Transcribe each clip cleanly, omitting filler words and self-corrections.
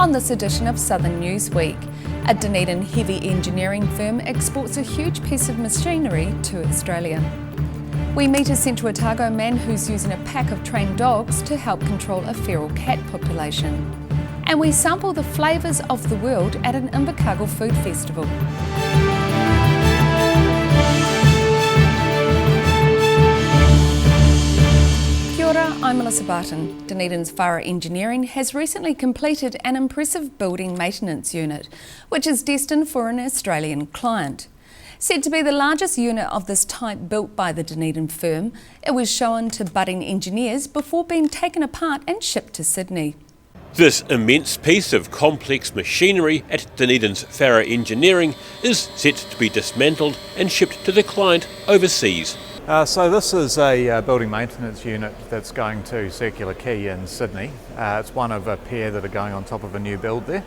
on this edition of Southern Newsweek. A Dunedin heavy engineering firm exports a huge piece of machinery to Australia. We meet a Central Otago man who's using a pack of trained dogs to help control a feral cat population. And we sample the flavours of the world at an Invercargill food festival. Kia ora, I'm Melissa Barton. Dunedin's Farrow Engineering has recently completed an impressive building maintenance unit, which is destined for an Australian client. Said to be the largest unit of this type built by the Dunedin firm, it was shown to budding engineers before being taken apart and shipped to Sydney. This immense piece of complex machinery at Dunedin's Farrow Engineering is set to be dismantled and shipped to the client overseas. So this is a building maintenance unit that's going to Circular Quay in Sydney. It's one of a pair that are going on top of a new build there,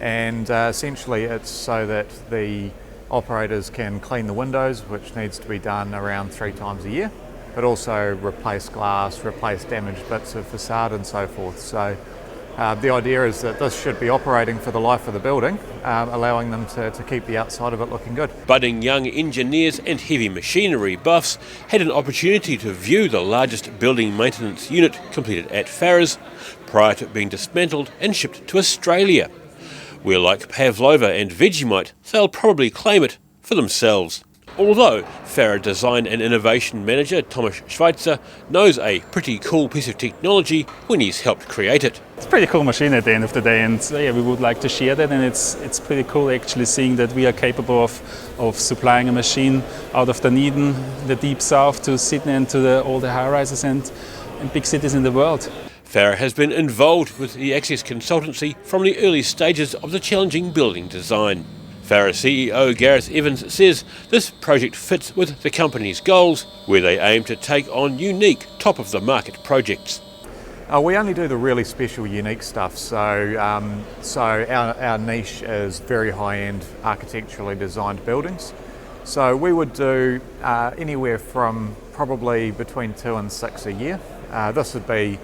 and essentially it's so that the operators can clean the windows, which needs to be done around 3 times a year, but also replace glass, replace damaged bits of facade and so forth. So the idea is that this should be operating for the life of the building, allowing them to keep the outside of it looking good. Budding young engineers and heavy machinery buffs had an opportunity to view the largest building maintenance unit completed at Farrow's prior to being dismantled and shipped to Australia, where like Pavlova and Vegemite, they'll probably claim it for themselves. Although Farrow Design and Innovation Manager Thomas Schweitzer knows a pretty cool piece of technology when he's helped create it. It's a pretty cool machine at the end of the day, and we would like to share that, and it's pretty cool actually seeing that we are capable of supplying a machine out of Dunedin, the deep south, to Sydney and to all the high-rises and big cities in the world. Farrow has been involved with the Access consultancy from the early stages of the challenging building design. Farrow CEO Gareth Evans says this project fits with the company's goals, where they aim to take on unique, top-of-the-market projects. We only do the really special, unique stuff, so our niche is very high-end architecturally designed buildings. So we would do anywhere from probably between 2 and 6 a year. This would be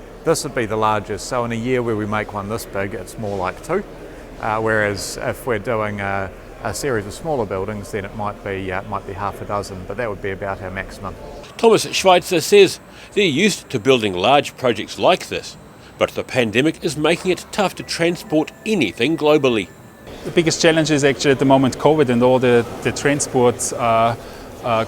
the largest. So in a year where we make one this big, it's more like 2. Whereas if we're doing a series of smaller buildings, then it might be half a dozen, but that would be about our maximum. Thomas Schweitzer says they're used to building large projects like this, but the pandemic is making it tough to transport anything globally. The biggest challenge is actually at the moment COVID and all the transport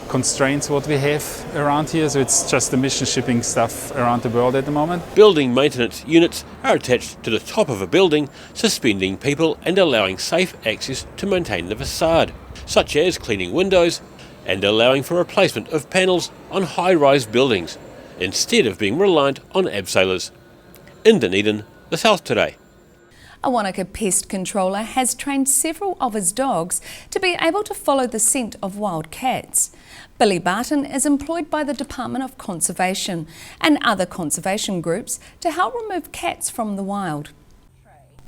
constraints what we have around here, so it's just the mission shipping stuff around the world at the moment. Building maintenance units are attached to the top of a building, suspending people and allowing safe access to maintain the facade, such as cleaning windows and allowing for replacement of panels on high-rise buildings, instead of being reliant on abseilers. In Dunedin, the South Today. A Wanaka pest controller has trained several of his dogs to be able to follow the scent of wild cats. Billy Barton is employed by the Department of Conservation and other conservation groups to help remove cats from the wild.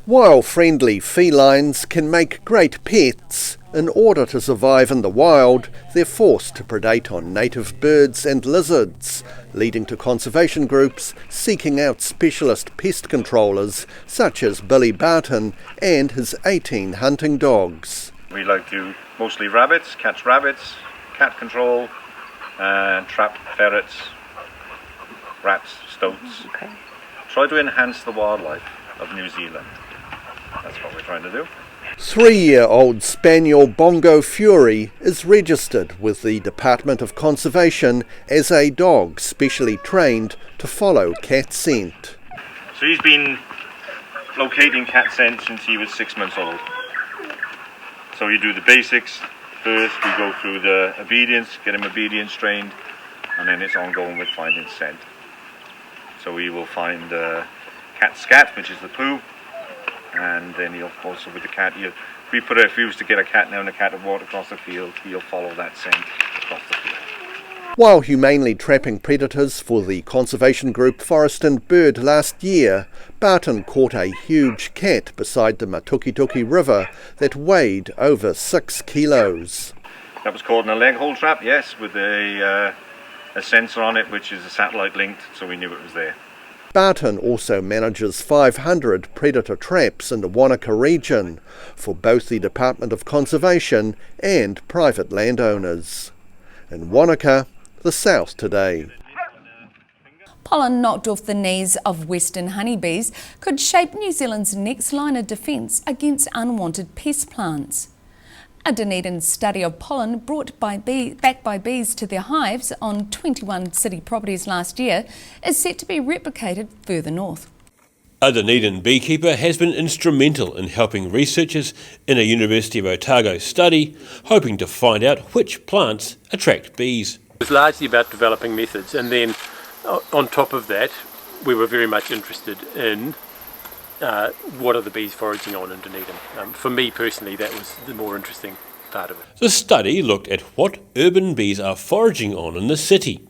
While friendly felines can make great pets, in order to survive in the wild, they're forced to predate on native birds and lizards, leading to conservation groups seeking out specialist pest controllers such as Billy Barton and his 18 hunting dogs. We like to mostly rabbits, catch rabbits, cat control, and trap ferrets, rats, stoats. Okay. Try to enhance the wildlife of New Zealand. That's what we're trying to do. 3-year-old spaniel Bongo Fury is registered with the Department of Conservation as a dog specially trained to follow cat scent. So he's been locating cat scent since he was 6 months old. So you do the basics first, we go through the obedience, get him obedience trained, and then it's ongoing with finding scent. So we will find cat scat, which is the poo. And then he'll also, with the cat, if we was to get a cat now and a cat would walk across the field, he'll follow that scent across the field. While humanely trapping predators for the conservation group Forest and Bird last year, Barton caught a huge cat beside the Matukituki River that weighed over 6 kilos. That was caught in a leg hole trap, yes, with a sensor on it, which is a satellite linked, so we knew it was there. Barton also manages 500 predator traps in the Wanaka region for both the Department of Conservation and private landowners. In Wanaka, the South Today. Pollen knocked off the knees of western honeybees could shape New Zealand's next line of defence against unwanted pest plants. A Dunedin study of pollen brought back by bees to their hives on 21 city properties last year is set to be replicated further north. A Dunedin beekeeper has been instrumental in helping researchers in a University of Otago study, hoping to find out which plants attract bees. It was largely about developing methods, and then on top of that we were very much interested in what are the bees foraging on in Dunedin. For me personally, that was the more interesting part of it. The study looked at what urban bees are foraging on in the city,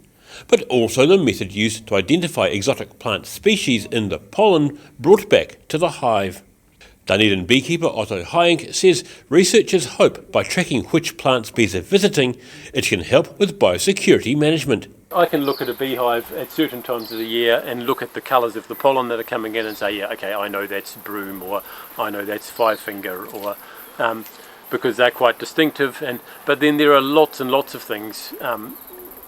but also the method used to identify exotic plant species in the pollen brought back to the hive. Dunedin beekeeper Otto Hyank says researchers hope by tracking which plants bees are visiting, it can help with biosecurity management. I can look at a beehive at certain times of the year and look at the colours of the pollen that are coming in and say, yeah, okay, I know that's broom, or I know that's five-finger, or because they're quite distinctive. But then there are lots and lots of things,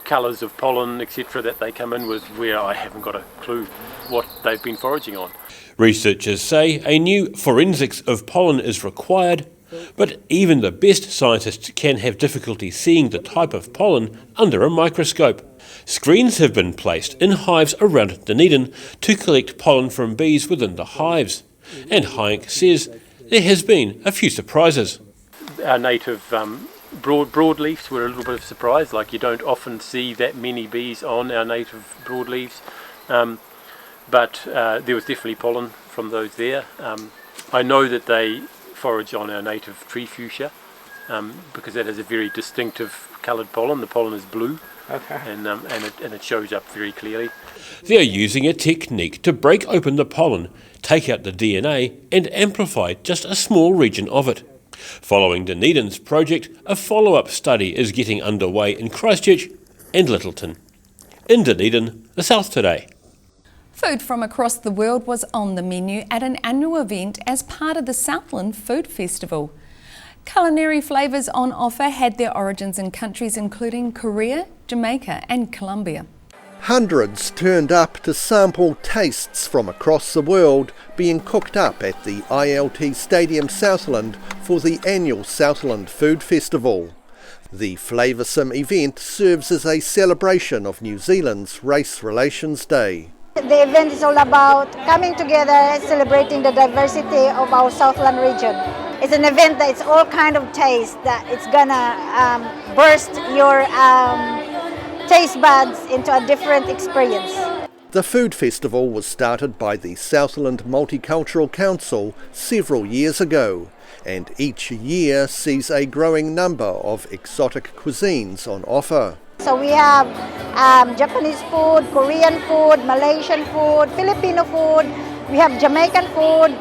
colours of pollen, etc., that they come in with where I haven't got a clue what they've been foraging on. Researchers say a new forensics of pollen is required, but even the best scientists can have difficulty seeing the type of pollen under a microscope. Screens have been placed in hives around Dunedin to collect pollen from bees within the hives, and Hyank says there has been a few surprises. Our native broadleafs were a little bit of a surprise, like you don't often see that many bees on our native broadleaves, but there was definitely pollen from those there. I know that they forage on our native tree fuchsia because that has a very distinctive coloured pollen. The pollen is blue. Okay. And it shows up very clearly. They are using a technique to break open the pollen, take out the DNA and amplify just a small region of it. Following Dunedin's project, a follow-up study is getting underway in Christchurch and Littleton. In Dunedin, the South Today. Food from across the world was on the menu at an annual event as part of the Southland Food Festival. Culinary flavours on offer had their origins in countries including Korea, Jamaica and Colombia. Hundreds turned up to sample tastes from across the world being cooked up at the ILT Stadium Southland for the annual Southland Food Festival. The flavoursome event serves as a celebration of New Zealand's Race Relations Day. The event is all about coming together, celebrating the diversity of our Southland region. It's an event that it's all kind of taste, that it's gonna burst your taste buds into a different experience. The food festival was started by the Southland Multicultural Council several years ago, and each year sees a growing number of exotic cuisines on offer. So we have Japanese food, Korean food, Malaysian food, Filipino food, we have Jamaican food,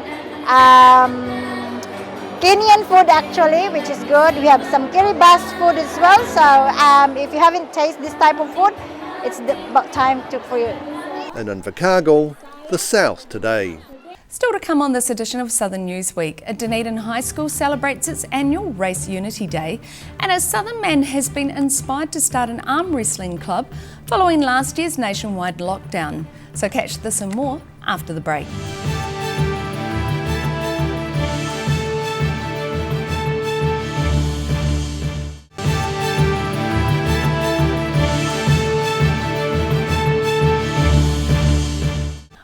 Kenyan food actually, which is good. We have some Kiribati food as well. So if you haven't tasted this type of food, it's about time for you. In Invercargill, the South Today. Still to come on this edition of Southern Newsweek, a Dunedin High School celebrates its annual Race Unity Day, and a Southern man has been inspired to start an arm wrestling club following last year's nationwide lockdown. So catch this and more after the break.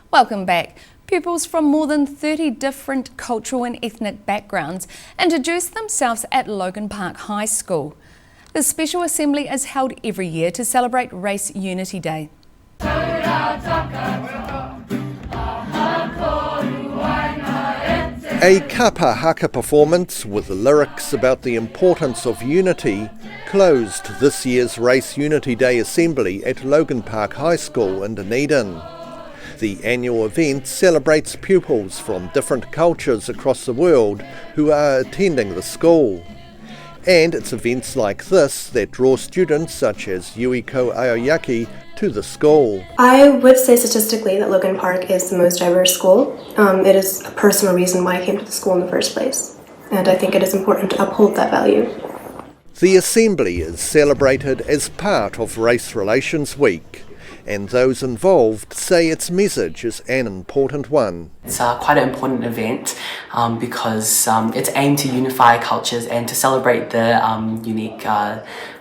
Welcome back. Pupils from more than 30 different cultural and ethnic backgrounds introduced themselves at Logan Park High School. The special assembly is held every year to celebrate Race Unity Day. A kapa haka performance with lyrics about the importance of unity closed this year's Race Unity Day assembly at Logan Park High School in Dunedin. The annual event celebrates pupils from different cultures across the world who are attending the school. And it's events like this that draw students such as Yuiko Aoyaki to the school. I would say statistically that Logan Park is the most diverse school. It is a personal reason why I came to the school in the first place, and I think it is important to uphold that value. The assembly is celebrated as part of Race Relations Week, and those involved say its message is an important one. It's quite an important event because it's aimed to unify cultures and to celebrate the unique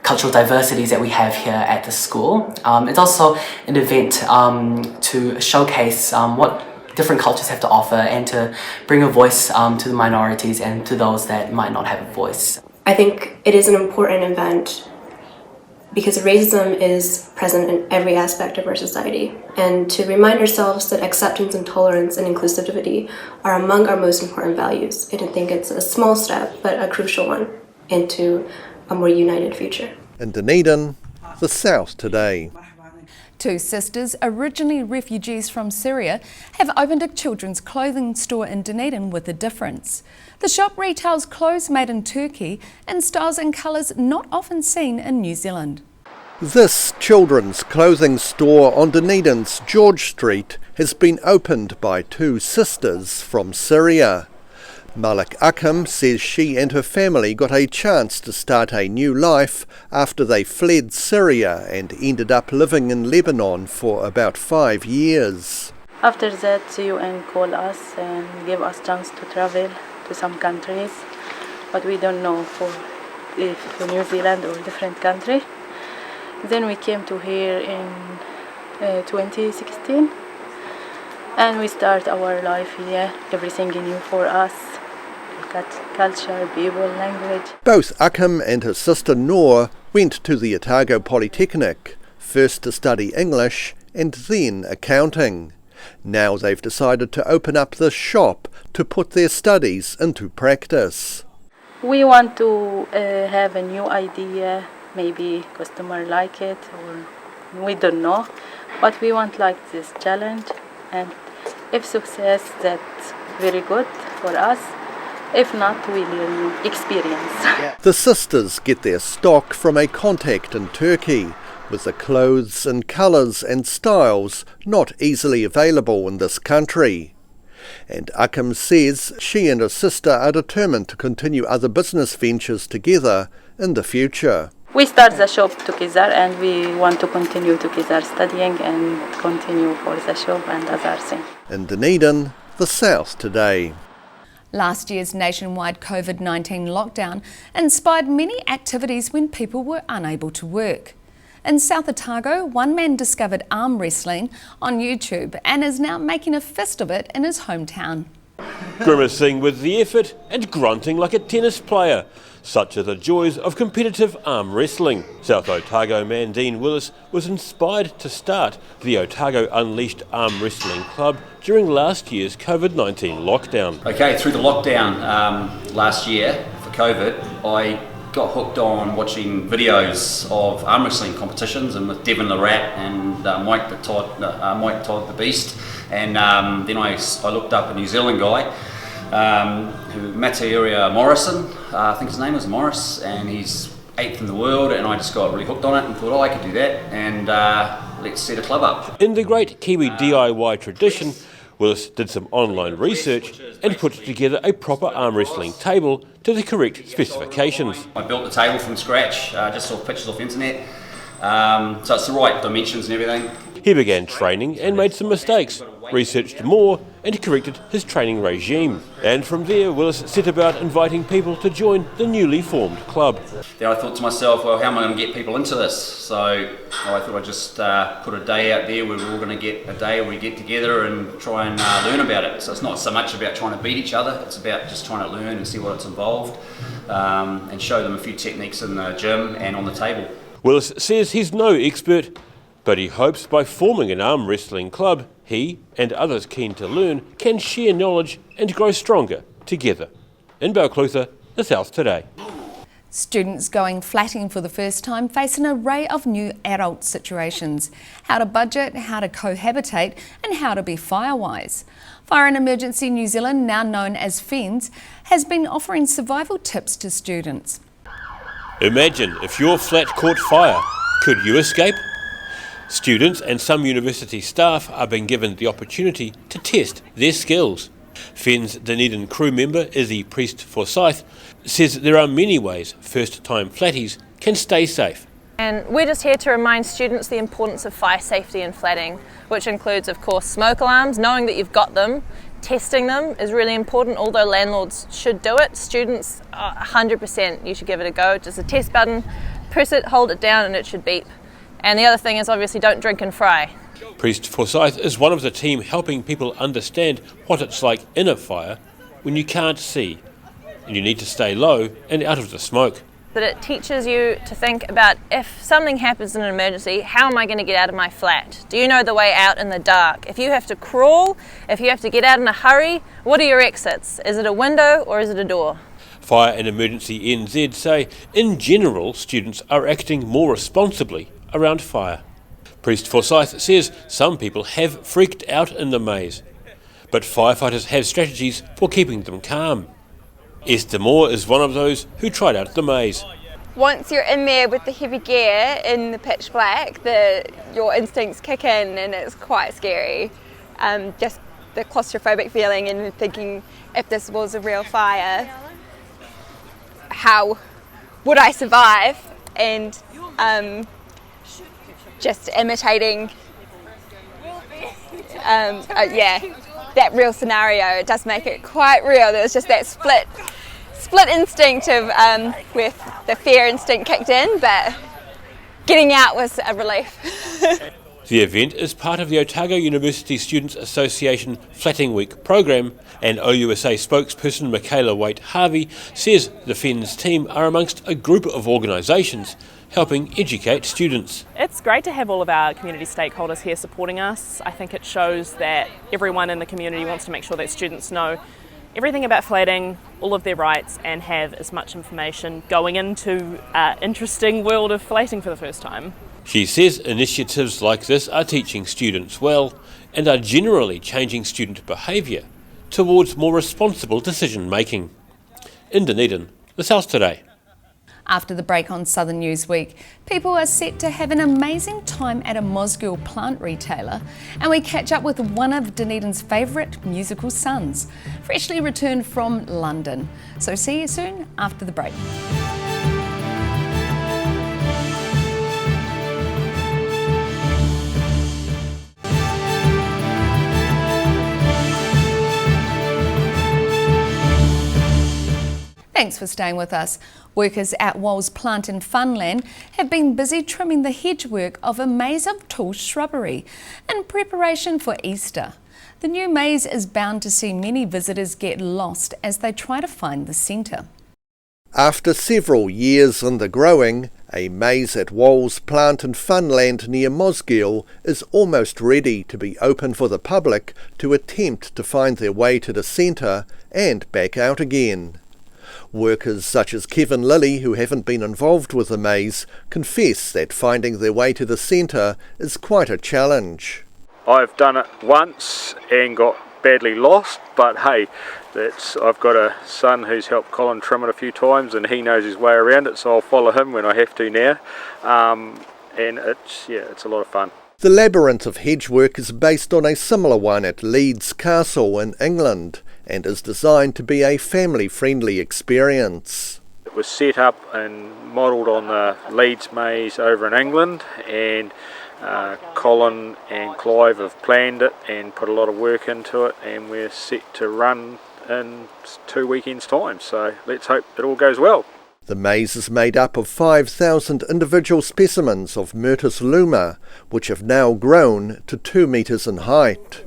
cultural diversities that we have here at the school. It's also an event to showcase what different cultures have to offer and to bring a voice to the minorities and to those that might not have a voice. I think it is an important event because racism is present in every aspect of our society, and to remind ourselves that acceptance and tolerance and inclusivity are among our most important values. And I think it's a small step, but a crucial one, into a more united future. In Dunedin, the South Today. Two sisters, originally refugees from Syria, have opened a children's clothing store in Dunedin with a difference. The shop retails clothes made in Turkey in styles and colours not often seen in New Zealand. This children's clothing store on Dunedin's George Street has been opened by two sisters from Syria. Malik Akam says she and her family got a chance to start a new life after they fled Syria and ended up living in Lebanon for about 5 years. After that, the UN called us and gave us chance to travel to some countries, but we don't know if to New Zealand or different country. Then we came to here in 2016, and we start our life here. Everything new for us. Culture, people, language. Both Akam and her sister Noor went to the Otago Polytechnic, first to study English and then accounting. Now they've decided to open up this shop to put their studies into practice. We want to have a new idea, maybe customer like it or we don't know, but we want like this challenge, and if success, that's very good for us. If not, we will experience. The sisters get their stock from a contact in Turkey, with the clothes and colours and styles not easily available in this country. And Akam says she and her sister are determined to continue other business ventures together in the future. We start the shop together and we want to continue together studying and continue for the shop and other things. In Dunedin, the South Today. Last year's nationwide COVID-19 lockdown inspired many activities when people were unable to work. In South Otago, one man discovered arm wrestling on YouTube and is now making a fist of it in his hometown. Grimacing with the effort and grunting like a tennis player. Such are the joys of competitive arm wrestling. South Otago man Dean Willis was inspired to start the Otago Unleashed Arm Wrestling Club during last year's COVID-19 lockdown. Okay, through the lockdown last year for COVID, I got hooked on watching videos of arm wrestling competitions, and with Devon the Rat and Mike Todd the Beast, and then I looked up a New Zealand guy, Materia Morrison, I think his name is Morris, and he's 8th in the world, and I just got really hooked on it and thought, I could do that, and let's set a club up. In the great Kiwi DIY tradition, Willis did some online research and put together a proper arm wrestling table to the correct specifications. I built the table from scratch, just saw pictures off the internet, so it's the right dimensions and everything. He began training and made some mistakes, researched more and corrected his training regime. And from there, Willis set about inviting people to join the newly formed club. Then I thought to myself, well, how am I going to get people into this? So I thought I'd just put a day out there where we're all going to get a day where we get together and try and learn about it. So it's not so much about trying to beat each other, it's about just trying to learn and see what's involved, and show them a few techniques in the gym and on the table. Willis says he's no expert, but he hopes by forming an arm wrestling club, he and others keen to learn can share knowledge and grow stronger together. In Balclutha, the South Today. Students going flatting for the first time face an array of new adult situations. How to budget, how to cohabitate and how to be firewise. Fire and Emergency New Zealand, now known as FENZ, has been offering survival tips to students. Imagine if your flat caught fire. Could you escape? Students and some university staff are being given the opportunity to test their skills. FEN's Dunedin crew member Izzy Priest-Forsyth says there are many ways first-time flatties can stay safe. And we're just here to remind students the importance of fire safety in flatting, which includes, of course, smoke alarms, knowing that you've got them. Testing them is really important, although landlords should do it. Students, 100%, you should give it a go. Just a test button, press it, hold it down, and it should beep. And the other thing is obviously don't drink and fry. Priest-Forsyth is one of the team helping people understand what it's like in a fire when you can't see and you need to stay low and out of the smoke. That it teaches you to think about, if something happens in an emergency, how am I going to get out of my flat? Do you know the way out in the dark? If you have to crawl, if you have to get out in a hurry, what are your exits? Is it a window or is it a door? Fire and Emergency NZ say, in general, students are acting more responsibly around fire. Priest-Forsyth says some people have freaked out in the maze, but firefighters have strategies for keeping them calm. Esther Moore is one of those who tried out the maze. Once you're in there with the heavy gear in the pitch black, your instincts kick in and it's quite scary. Just the claustrophobic feeling and thinking, if this was a real fire, how would I survive? And just imitating, that real scenario. It does make it quite real. There was just that split instinct of with the fear instinct kicked in, but getting out was a relief. The event is part of the Otago University Students Association Flatting Week program, and OUSA spokesperson Michaela Waite-Harvey says the FEN's team are amongst a group of organisations helping educate students. It's great to have all of our community stakeholders here supporting us. I think it shows that everyone in the community wants to make sure that students know everything about flatting, all of their rights, and have as much information going into an interesting world of flatting for the first time. She says initiatives like this are teaching students well and are generally changing student behaviour towards more responsible decision making. In Dunedin, The South Today. After the break on Southern Newsweek, people are set to have an amazing time at a Mosgiel plant retailer, and we catch up with one of Dunedin's favourite musical sons, freshly returned from London. So see you soon after the break. Thanks for staying with us. Workers at Walls Plant in Funland have been busy trimming the hedgework of a maze of tall shrubbery in preparation for Easter. The new maze is bound to see many visitors get lost as they try to find the centre. After several years in the growing, a maze at Walls Plant in Funland near Mosgiel is almost ready to be open for the public to attempt to find their way to the centre and back out again. Workers such as Kevin Lilly, who haven't been involved with the maze, confess that finding their way to the centre is quite a challenge. I've done it once and got badly lost, but hey, I've got a son who's helped Colin trim it a few times and he knows his way around it, so I'll follow him when I have to now. And it's a lot of fun. The labyrinth of hedgework is based on a similar one at Leeds Castle in England and is designed to be a family-friendly experience. It was set up and modelled on the Leeds maze over in England, and Colin and Clive have planned it and put a lot of work into it, and we're set to run in 2 weekends' time, so let's hope it all goes well. The maze is made up of 5,000 individual specimens of Myrtus luma, which have now grown to 2 metres in height.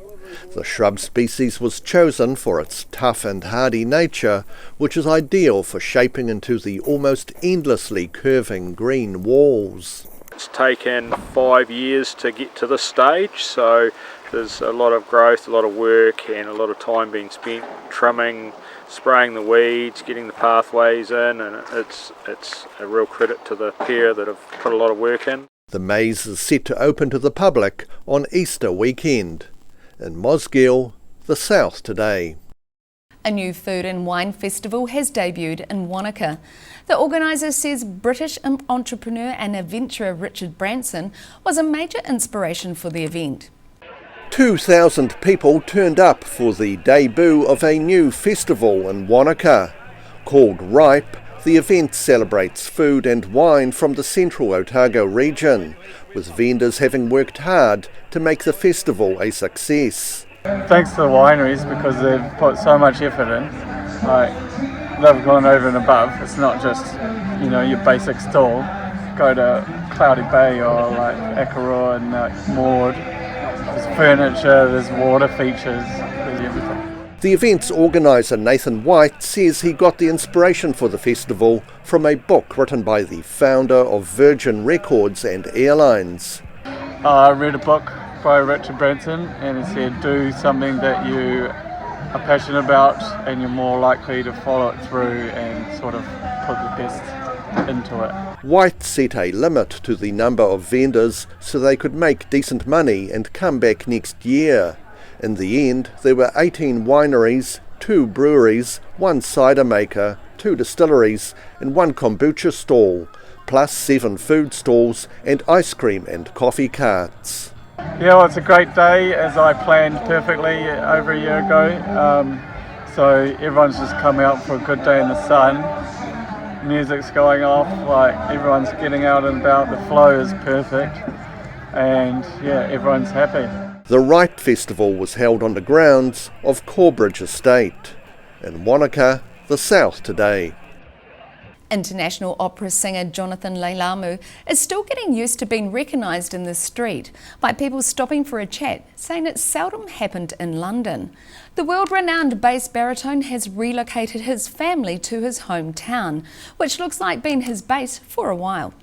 The shrub species was chosen for its tough and hardy nature, which is ideal for shaping into the almost endlessly curving green walls. It's taken 5 years to get to this stage, so there's a lot of growth, a lot of work and a lot of time being spent trimming, spraying the weeds, getting the pathways in, and it's a real credit to the pair that have put a lot of work in. The maze is set to open to the public on Easter weekend. In Mosgiel, The South Today. A new food and wine festival has debuted in Wanaka. The organiser says British entrepreneur and adventurer Richard Branson was a major inspiration for the event. 2,000 people turned up for the debut of a new festival in Wanaka. Called Ripe, the event celebrates food and wine from the central Otago region, with vendors having worked hard to make the festival a success. Thanks to the wineries, because they've put so much effort in. They've gone over and above. It's not just, your basic stall. Go to Cloudy Bay or like Akaroa and Maud. There's furniture, there's water features, there's everything. The event's organiser Nathan White says he got the inspiration for the festival from a book written by the founder of Virgin Records and Airlines. I read a book by Richard Branson, and it said do something that you are passionate about and you're more likely to follow it through and sort of put the best into it. White set a limit to the number of vendors so they could make decent money and come back next year. In the end, there were 18 wineries, 2 breweries, 1 cider maker, 2 distilleries and 1 kombucha stall, plus 7 food stalls and ice cream and coffee carts. Yeah, well, it's a great day, as I planned perfectly over a year ago. So everyone's just come out for a good day in the sun. Music's going off, everyone's getting out and about. The flow is perfect, and yeah, everyone's happy. The Ripe Festival was held on the grounds of Corbridge Estate. In Wanaka, the South today. International opera singer Jonathan Lamalu is still getting used to being recognised in the street by people stopping for a chat, saying it seldom happened in London. The world-renowned bass baritone has relocated his family to his hometown, which looks like being his base for a while.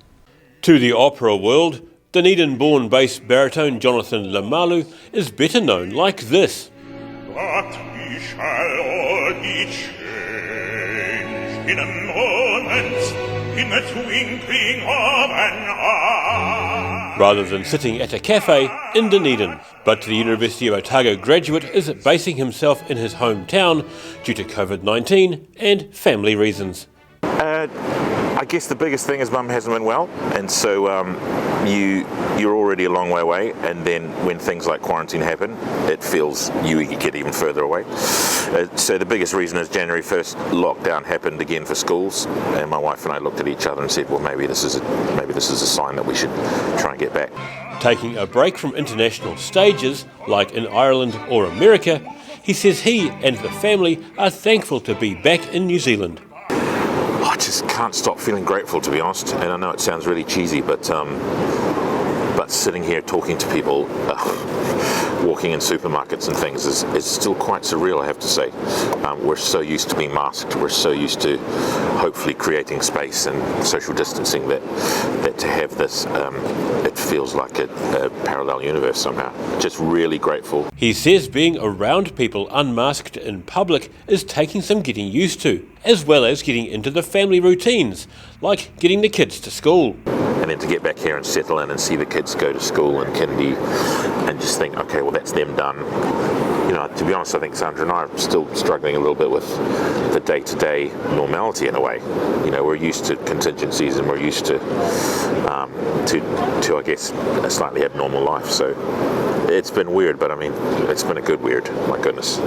To the opera world, Dunedin-born bass baritone Jonathan Lamalu is better known like this. But we shall all be changed in a moment, in the twinkling of an eye. Rather than sitting at a cafe in Dunedin. But the University of Otago graduate is basing himself in his hometown due to COVID-19 and family reasons. I guess the biggest thing is Mum hasn't been well, and so you're already a long way away, and then when things like quarantine happen, it feels you get even further away. So the biggest reason is January 1st lockdown happened again for schools, and my wife and I looked at each other and said, well, maybe this is a sign that we should try and get back. Taking a break from international stages, like in Ireland or America, he says he and the family are thankful to be back in New Zealand. I just can't stop feeling grateful, to be honest, and I know it sounds really cheesy, but sitting here talking to people, walking in supermarkets and things is still quite surreal, I have to say. We're so used to being masked, we're so used to hopefully creating space and social distancing that to have this, it feels like a parallel universe somehow. Just really grateful. He says being around people unmasked in public is taking some getting used to, as well as getting into the family routines, like getting the kids to school. And then to get back here and settle in and see the kids go to school and kindy and just think, okay, well, that's them done. To be honest, I think Sandra and I are still struggling a little bit with the day-to-day normality in a way. We're used to contingencies and we're used to I guess, a slightly abnormal life. So it's been weird, but it's been a good weird, my goodness.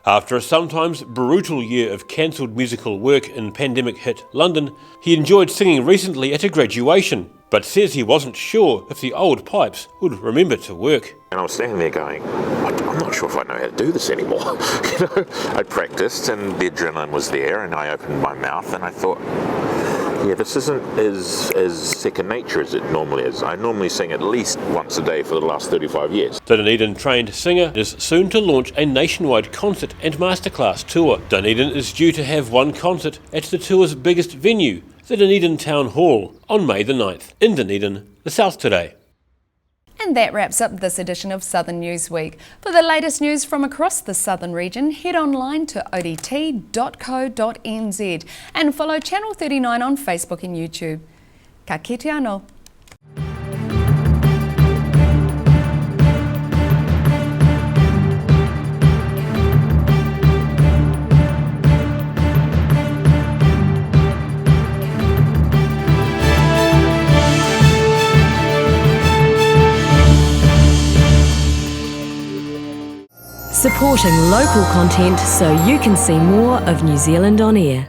After a sometimes brutal year of cancelled musical work in pandemic-hit London, he enjoyed singing recently at a graduation, but says he wasn't sure if the old pipes would remember to work. And I was standing there going, I'm not sure if I know how to do this anymore. I practiced and the adrenaline was there, and I opened my mouth and I thought, yeah, this isn't as second nature as it normally is. I normally sing at least once a day for the last 35 years. The Dunedin-trained singer is soon to launch a nationwide concert and masterclass tour. Dunedin is due to have one concert at the tour's biggest venue, the Dunedin Town Hall, on May the 9th. In Dunedin, the South today. And that wraps up this edition of Southern Newsweek. For the latest news from across the Southern region, head online to odt.co.nz and follow Channel 39 on Facebook and YouTube. Ka kite anō. supporting local content so you can see more of New Zealand on air.